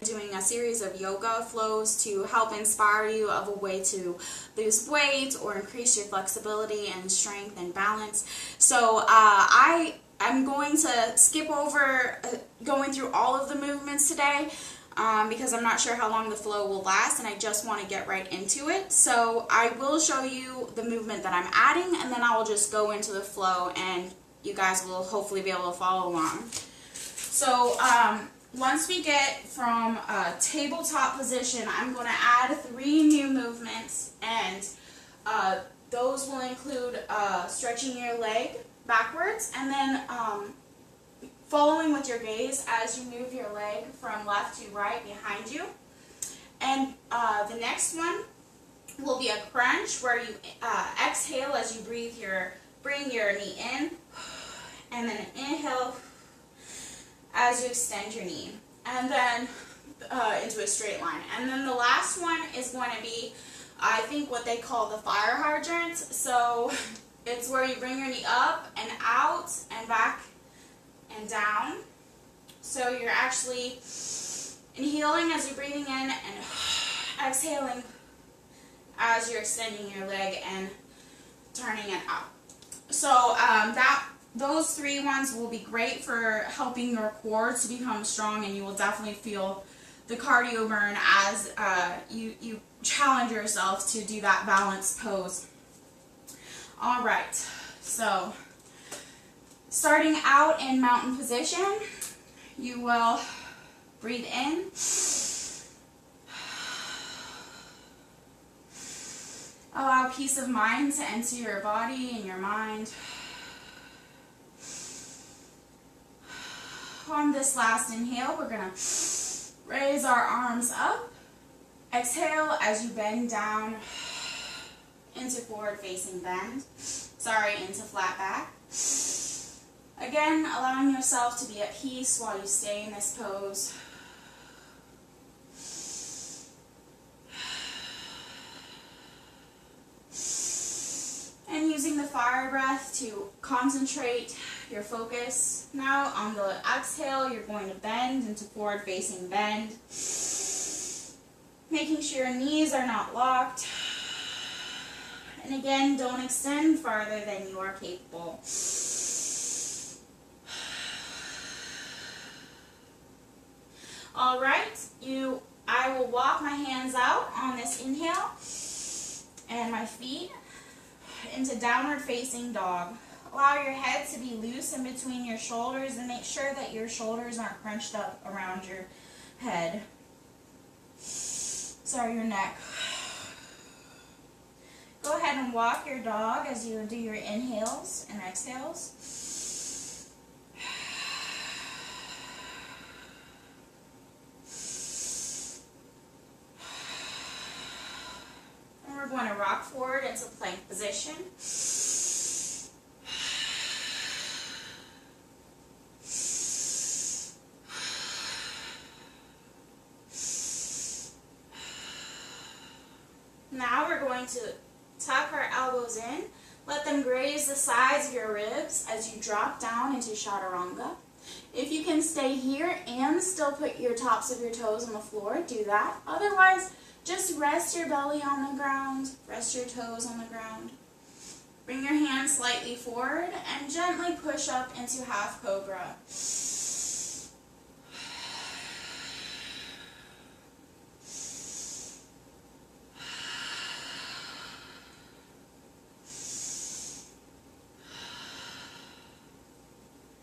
Doing a series of yoga flows to help inspire you of a way to lose weight or increase your flexibility and strength and balance. So I'm going to skip over going through all of the movements today because I'm not sure how long the flow will last, and I just want to get right into it. So I will show you the movement that I'm adding, and then I will just go into the flow, and you guys will hopefully be able to follow along. So once we get from a tabletop position, I'm going to add 3 new movements, and those will include stretching your leg backwards, and then following with your gaze as you move your leg from left to right behind you. And the next one will be a crunch, where you exhale as you bring your knee in, and then inhale as you extend your knee, and then into a straight line. And then the last one is going to be, I think, what they call the fire hydrant. So it's where you bring your knee up and out and back and down. So you're actually inhaling as you're breathing in and exhaling as you're extending your leg and turning it out. So those 3 ones will be great for helping your core to become strong, and you will definitely feel the cardio burn as you challenge yourself to do that balanced pose. All right, so starting out in mountain position, you will breathe in. Allow peace of mind to enter your body and your mind. On this last inhale, we're going to raise our arms up. Exhale as you bend down into forward facing bend. Into flat back. Again, allowing yourself to be at peace while you stay in this pose. And using the fire breath to concentrate your focus. Now on the exhale, you're going to bend into forward facing bend. Making sure your knees are not locked. And again, don't extend farther than you are capable. All right, I will walk my hands out on this inhale and my feet into downward facing dog. Allow your head to be loose in between your shoulders, and make sure that your shoulders aren't crunched up around your head. Your neck. Go ahead and walk your dog as you do your inhales and exhales. And we're going to rock forward into plank position. Now we're going to tuck our elbows in, let them graze the sides of your ribs as you drop down into chaturanga. If you can stay here and still put your tops of your toes on the floor, do that. Otherwise, just rest your belly on the ground, rest your toes on the ground. Bring your hands slightly forward and gently push up into half cobra.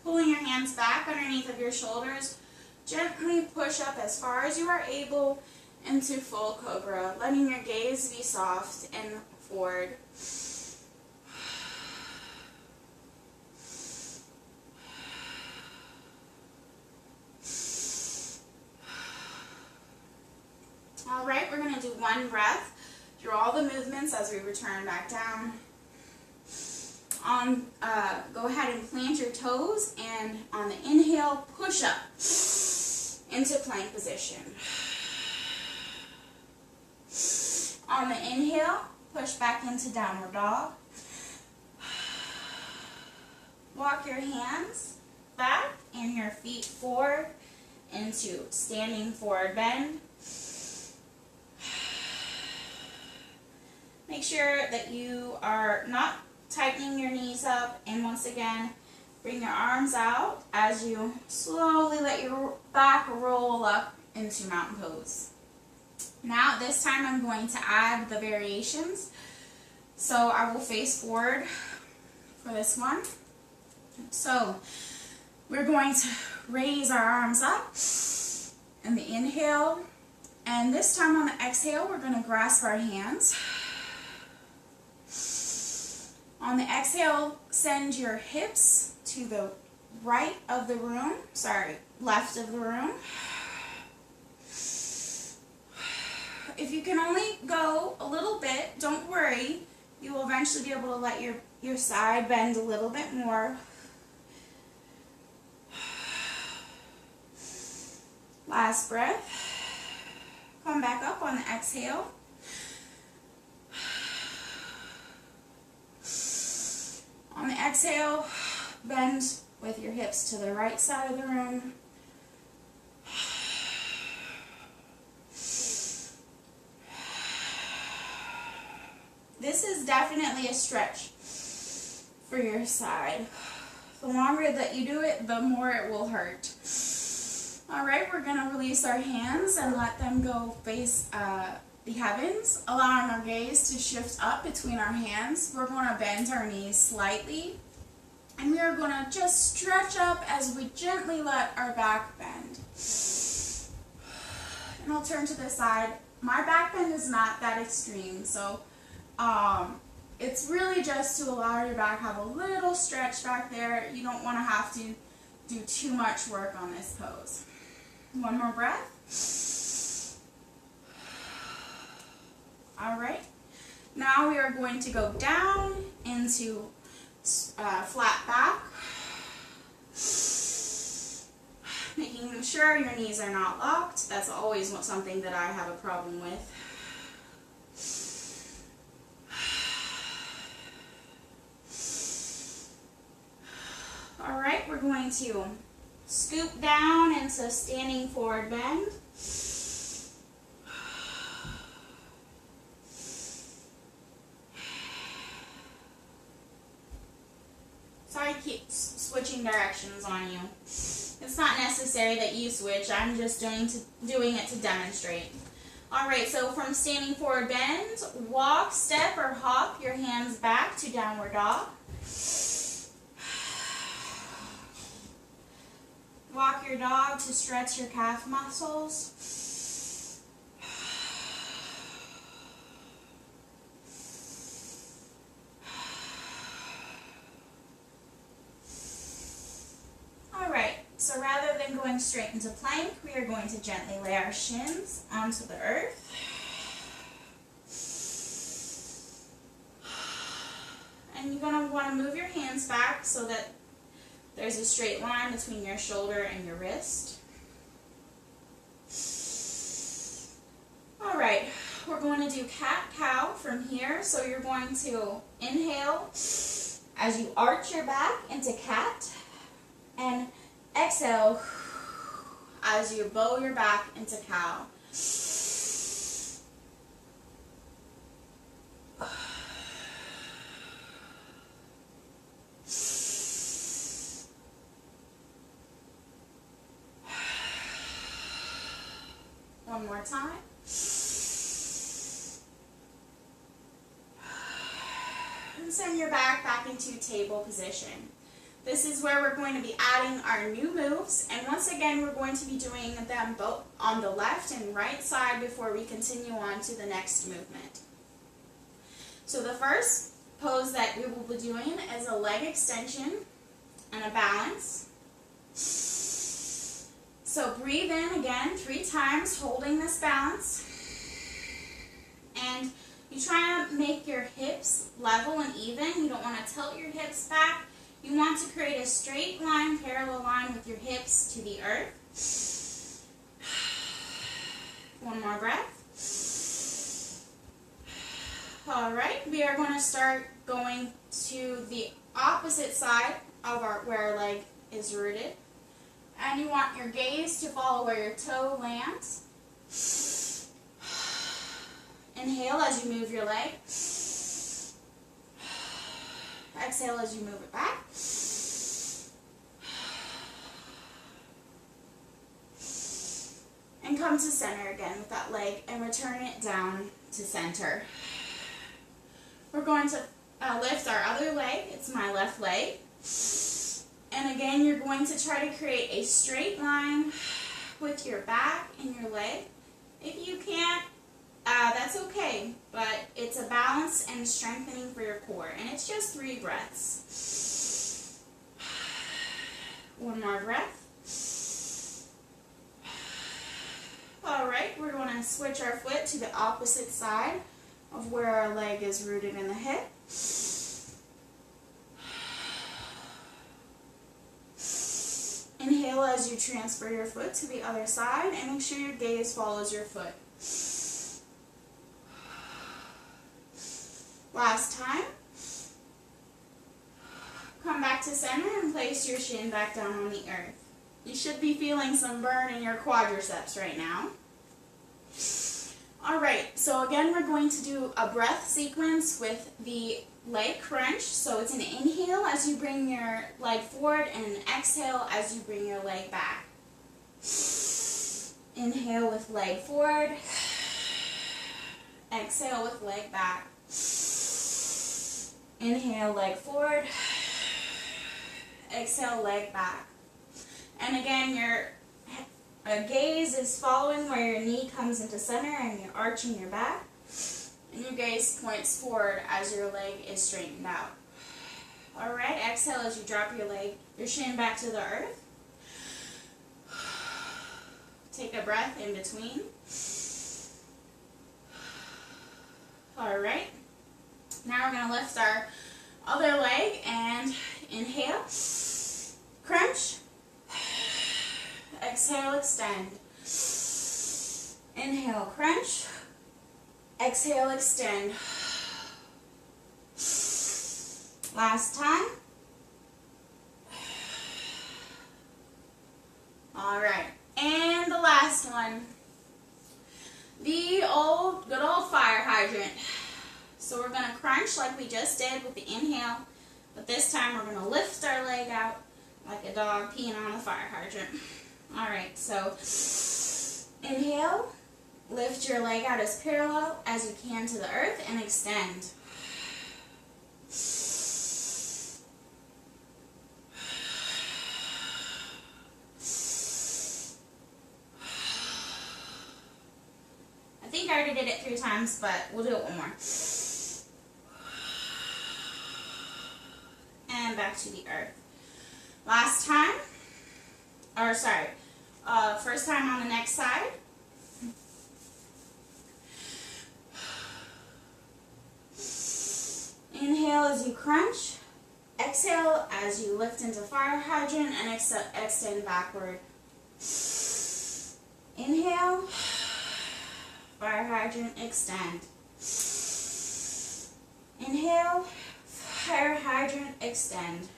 Pulling your hands back underneath of your shoulders, gently push up as far as you are able into full cobra, letting your gaze be soft and forward. All right, we're going to do one breath through all the movements as we return back down. Go ahead and plant your toes, and on the inhale, push up into plank position. On the inhale, push back into downward dog. Walk your hands back and your feet forward into standing forward bend. Make sure that you are not tightening your knees up, and once again, bring your arms out as you slowly let your back roll up into mountain pose. Now this time I'm going to add the variations. So I will face forward for this one. So we're going to raise our arms up in the inhale, and this time on the exhale we're going to grasp our hands. On the exhale, send your hips to the right of the room, left of the room. If you can only go a little bit, don't worry. You will eventually be able to let your side bend a little bit more. Last breath. Come back up on the exhale. On the exhale, bend with your hips to the right side of the room. This is definitely a stretch for your side. The longer that you do it, the more it will hurt. Alright, we're going to release our hands and let them go face the heavens, allowing our gaze to shift up between our hands. We're going to bend our knees slightly, and we are going to just stretch up as we gently let our back bend. And I'll turn to the side. My back bend is not that extreme, so it's really just to allow your back to have a little stretch back there. You don't want to have to do too much work on this pose. One more breath. All right. Now we are going to go down into flat back, making sure your knees are not locked. That's always something that I have a problem with. All right, we're going to scoop down into standing forward bend. Sorry to keep switching directions on you. It's not necessary that you switch. I'm just doing it to demonstrate. All right, so from standing forward bend, walk, step, or hop your hands back to downward dog. Walk your dog to stretch your calf muscles. Alright, so rather than going straight into plank, we are going to gently lay our shins onto the earth. And you're going to want to move your hands back so that there's a straight line between your shoulder and your wrist. Alright, we're going to do cat-cow from here. So you're going to inhale as you arch your back into cat, and exhale as you bow your back into cow. One more time. And send your back into table position. This is where we're going to be adding our new moves, and once again we're going to be doing them both on the left and right side before we continue on to the next movement. So the first pose that we will be doing is a leg extension and a balance. So breathe in again 3 times, holding this balance. And you try to make your hips level and even. You don't want to tilt your hips back. You want to create a straight line, parallel line with your hips to the earth. One more breath. All right, we are going to start going to the opposite side of where our leg is rooted. And you want your gaze to follow where your toe lands. Inhale as you move your leg. Exhale as you move it back. And come to center again with that leg and return it down to center. We're going to lift our other leg. It's my left leg. And again, you're going to try to create a straight line with your back and your leg. If you can't, that's okay, but it's a balance and strengthening for your core. And it's just 3 breaths. One more breath. All right, we're going to switch our foot to the opposite side of where our leg is rooted in the hip. Inhale as you transfer your foot to the other side and make sure your gaze follows your foot. Last time. Come back to center and place your shin back down on the earth. You should be feeling some burn in your quadriceps right now. Alright, so again we're going to do a breath sequence with the leg crunch. So it's an inhale as you bring your leg forward and an exhale as you bring your leg back. Inhale with leg forward. Exhale with leg back. Inhale, leg forward. Exhale, leg back. And again, your gaze is following where your knee comes into center and you're arching your back. And your gaze points forward as your leg is straightened out. Alright, exhale as you drop your shin back to the earth. Take a breath in between. Alright, now we're going to lift our other leg and inhale, crunch, exhale, extend. Inhale, crunch, exhale, extend. Last time. Alright, and the last one. The good old fire hydrant. So we're going to crunch like we just did with the inhale, but this time we're going to lift our leg out like a dog peeing on a fire hydrant. Alright, so inhale, lift your leg out as parallel as you can to the earth and extend. I think I already did it 3 times, but we'll do it one more. And back to the earth. Last time, or sorry, first time on the next side. Inhale as you crunch. Exhale as you lift into fire hydrant and extend backward. Inhale. Fire hydrant, extend. Inhale, fire hydrant, extend.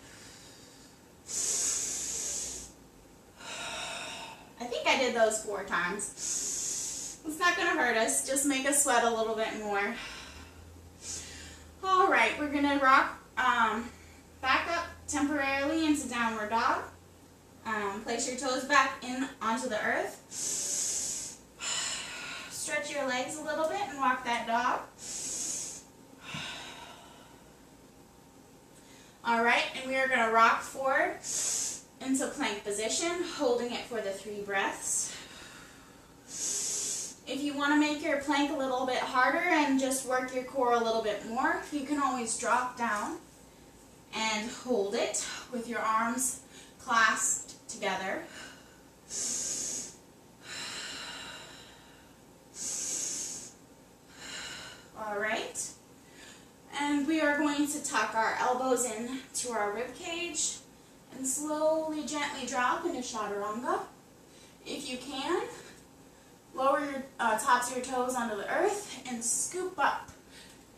I think I did those 4 times. It's not going to hurt us, just make us sweat a little bit more. Alright, we're going to rock back up temporarily into downward dog. Place your toes back in onto the earth. Stretch your legs a little bit and walk that dog. Alright, and we are going to rock forward into plank position, holding it for the 3 breaths. If you want to make your plank a little bit harder and just work your core a little bit more, you can always drop down and hold it with your arms clasped together. Alright, and we are going to tuck our elbows in to our rib cage and slowly, gently drop into chaturanga. If you can, lower your tops of your toes onto the earth and scoop up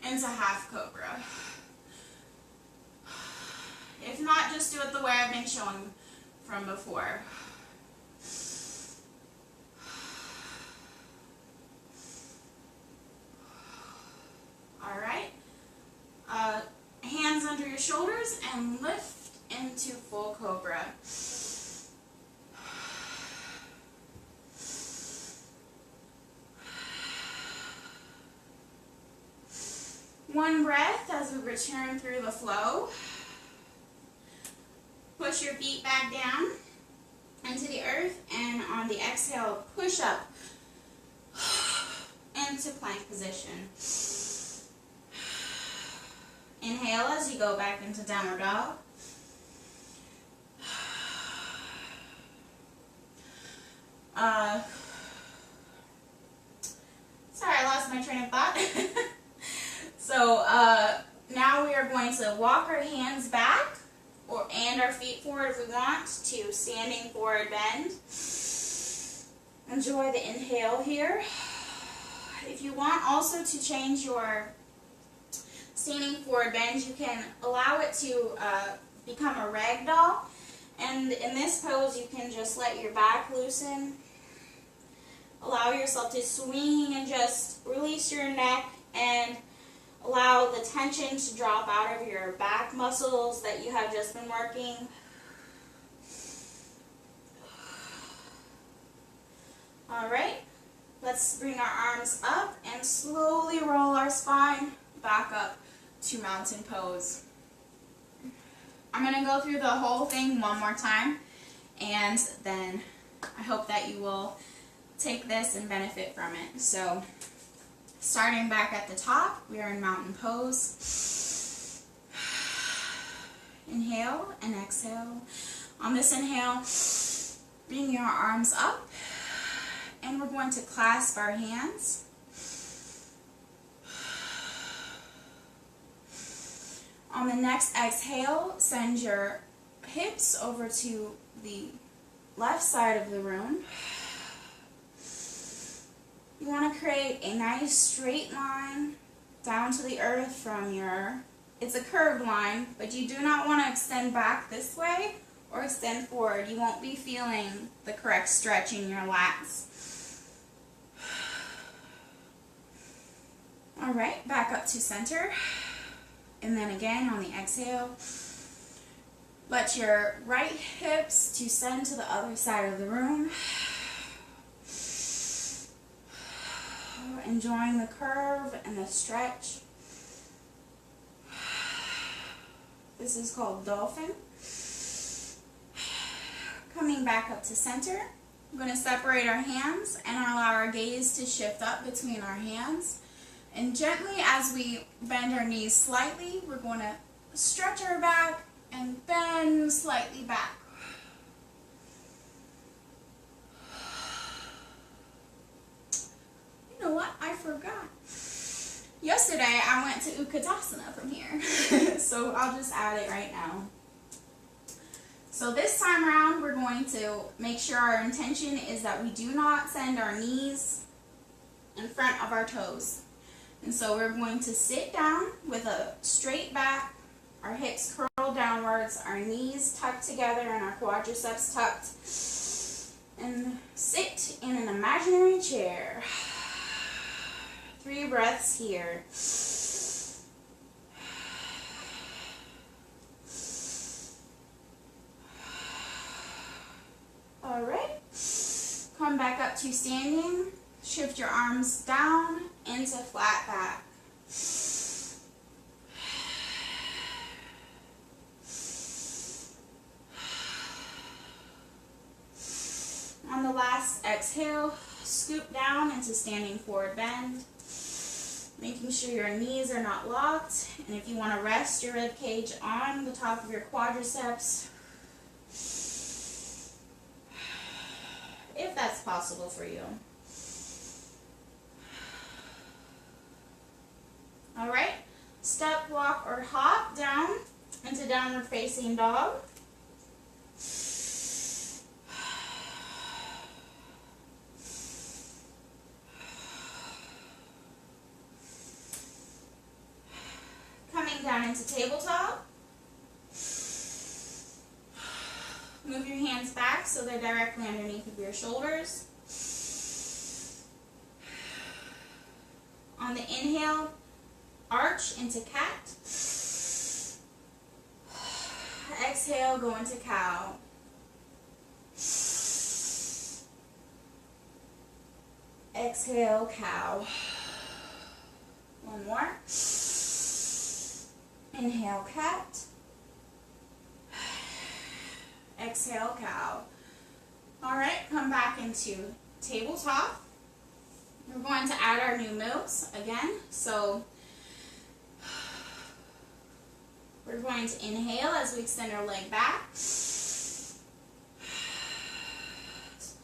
into half cobra. If not, just do it the way I've been showing from before. shoulders and lift into full cobra. One breath as we return through the flow. Push your feet back down into the earth, and on the exhale, push up into plank position. Inhale as you go back into downward dog. Sorry, I lost my train of thought. So now we are going to walk our hands back and our feet forward if we want to standing forward bend. Enjoy the inhale here. If you want also to change your standing forward bend, you can allow it to become a ragdoll. And in this pose, you can just let your back loosen. Allow yourself to swing and just release your neck and allow the tension to drop out of your back muscles that you have just been working. All right, let's bring our arms up and slowly roll our spine back up to mountain pose. I'm going to go through the whole thing one more time, and then I hope that you will take this and benefit from it. So, starting back at the top, we are in mountain pose. Inhale and exhale. On this inhale, bring your arms up, and we're going to clasp our hands. On the next exhale, send your hips over to the left side of the room. You want to create a nice straight line down to the earth from it's a curved line, but you do not want to extend back this way or extend forward. You won't be feeling the correct stretch in your lats. All right, back up to center. And then again on the exhale, let your right hips to send to the other side of the room. Enjoying the curve and the stretch. This is called dolphin. Coming back up to center, we're going to separate our hands and allow our gaze to shift up between our hands. And gently, as we bend our knees slightly, we're going to stretch our back and bend slightly back. You know what? I forgot. Yesterday, I went to Utkatasana from here, so I'll just add it right now. So this time around, we're going to make sure our intention is that we do not send our knees in front of our toes. And so we're going to sit down with a straight back, our hips curled downwards, our knees tucked together, and our quadriceps tucked. And sit in an imaginary chair. 3 breaths here. All right. Come back up to standing. Shift your arms down into flat back. On the last exhale, scoop down into standing forward bend, making sure your knees are not locked, and if you want to rest your rib cage on the top of your quadriceps, if that's possible for you. All right, step, walk, or hop down into downward facing dog. Coming down into tabletop. Move your hands back so they're directly underneath of your shoulders. On the inhale, arch into cat. exhale, go into cow. Exhale, cow. One more. Inhale, cat. Exhale, cow. All right, come back into tabletop. We're going to add our new moves again. So we're going to inhale as we extend our leg back.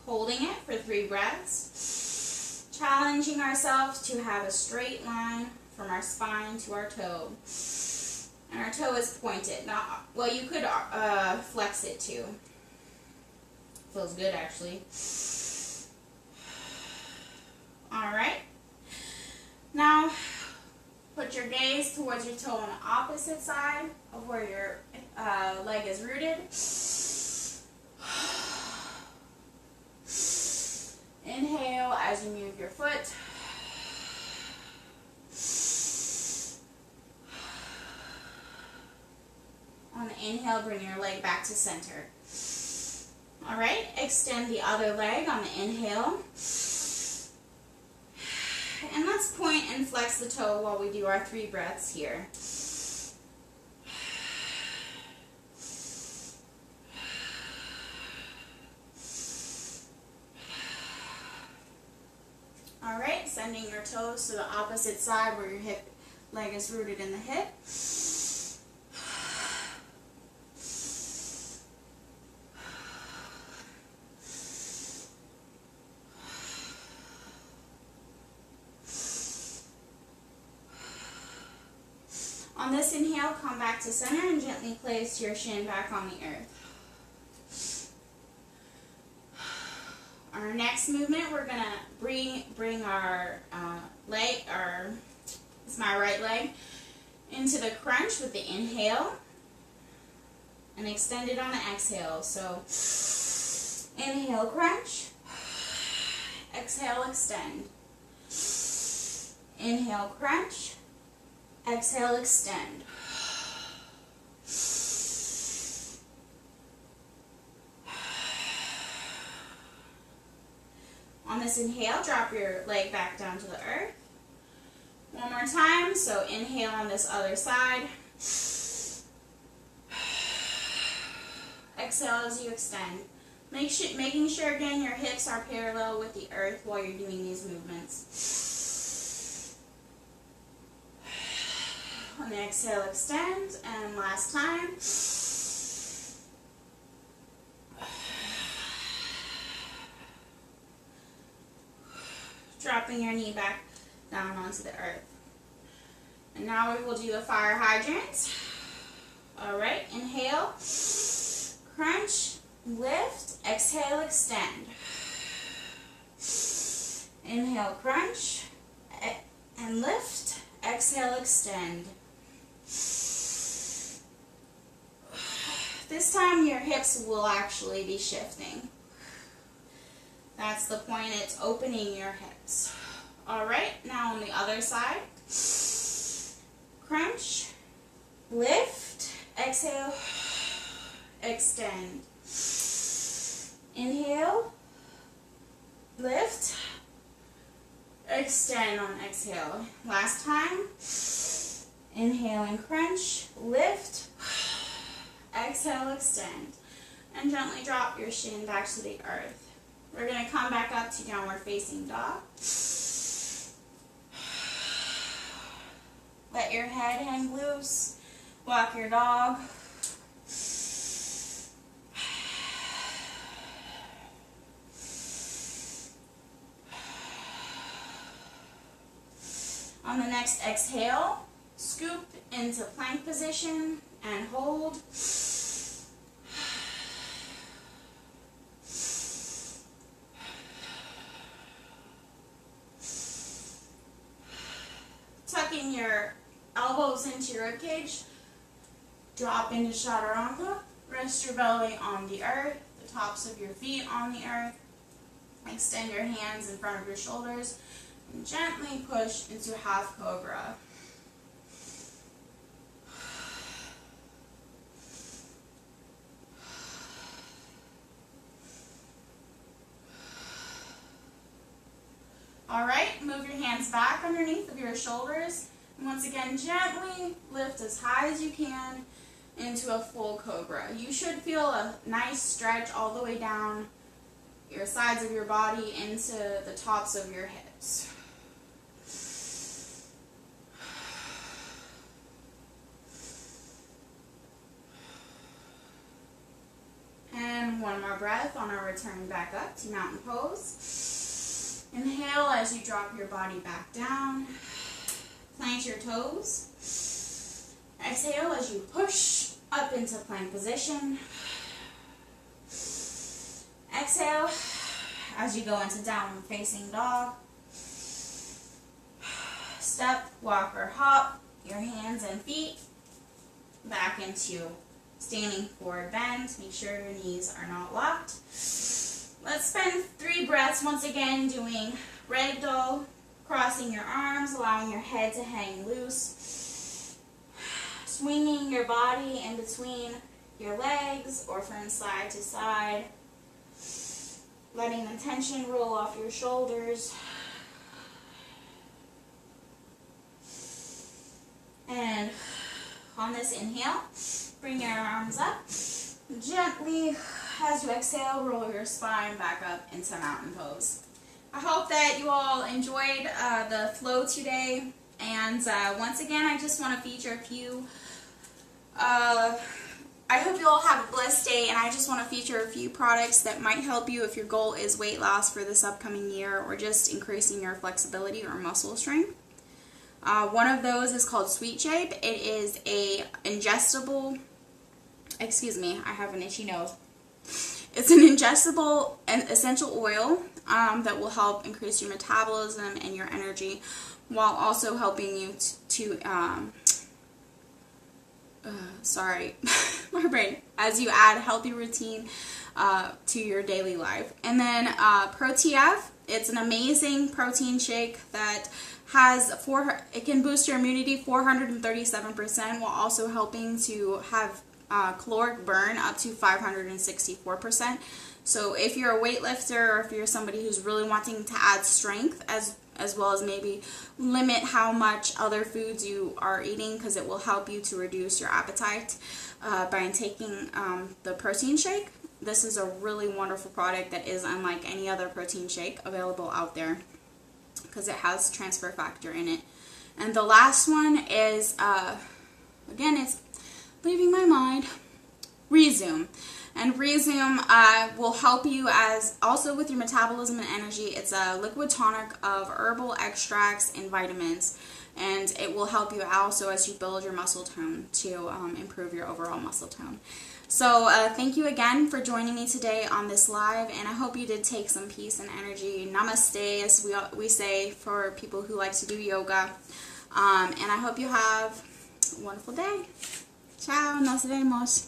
Holding it for 3 breaths. Challenging ourselves to have a straight line from our spine to our toe. And our toe is pointed. Not, well, you could flex it too. Feels good actually. Alright. Now, put your gaze towards your toe on the opposite side of where your leg is rooted. Inhale as you move your foot. On the inhale, bring your leg back to center. All right, extend the other leg on the inhale. And let's point and flex the toe while we do our 3 breaths here. All right, sending your toes to the opposite side where your leg is rooted in the hip. On this inhale, come back to center and gently place your shin back on the earth. Our next movement, we're going to bring our leg, it's my right leg, into the crunch with the inhale and extend it on the exhale. So inhale, crunch, exhale, extend. Inhale, crunch, exhale, extend. On this inhale, drop your leg back down to the earth. One more time, so inhale on this other side. Exhale as you extend. Making sure again your hips are parallel with the earth while you're doing these movements. On the exhale, extend, and last time. Dropping your knee back down onto the earth. And now we will do the fire hydrant. All right, inhale, crunch, lift, exhale, extend. Inhale, crunch, and lift, exhale, extend. This time your hips will actually be shifting. That's the point, it's opening your hips. All right, now on the other side. Crunch, lift, exhale, extend. Inhale, lift, extend on exhale. Last time. Inhale and crunch, lift, exhale, extend. And gently drop your shin back to the earth. We're going to come back up to downward facing dog. Let your head hang loose. Walk your dog. On the next exhale, scoop into plank position and hold. Tucking your elbows into your ribcage, drop into chaturanga, rest your belly on the earth, the tops of your feet on the earth, extend your hands in front of your shoulders, and gently push into half cobra. Alright, move your hands back underneath of your shoulders. And once again, gently lift as high as you can into a full cobra. You should feel a nice stretch all the way down your sides of your body into the tops of your hips. And one more breath on our return back up to mountain pose. Inhale as you drop your body back down. Plant your toes. Exhale as you push up into plank position. Exhale as you go into downward facing dog. Step, walk, or hop your hands and feet back into standing forward bend. Make sure your knees are not locked. Let's spend 3 breaths once again doing ragdoll, crossing your arms, allowing your head to hang loose, swinging your body in between your legs or from side to side, letting the tension roll off your shoulders. And on this inhale, bring your arms up. Gently, as you exhale, roll your spine back up into mountain pose. I hope that you all enjoyed the flow today. And once again, I just want to feature a few. I hope you all have a blessed day, and I just want to feature a few products that might help you if your goal is weight loss for this upcoming year or just increasing your flexibility or muscle strength. One of those is called Sweet Shape. It is a ingestible, excuse me, I have an itchy nose. It's an ingestible essential oil that will help increase your metabolism and your energy while also helping you sorry, my brain, as you add healthy routine to your daily life. And then ProTF, it's an amazing protein shake that has it can boost your immunity 437% while also helping to have caloric burn up to 564%. So if you're a weightlifter or if you're somebody who's really wanting to add strength as well as maybe limit how much other foods you are eating, because it will help you to reduce your appetite by taking the protein shake. This is a really wonderful product that is unlike any other protein shake available out there because it has transfer factor in it. And the last one is, again, it's leaving my mind, Resume. And Resume will help you as also with your metabolism and energy. It's a liquid tonic of herbal extracts and vitamins, and it will help you also as you build your muscle tone to improve your overall muscle tone. So thank you again for joining me today on this live, and I hope you did take some peace and energy. Namaste, as we say for people who like to do yoga. And I hope you have a wonderful day. Ciao, nos vemos.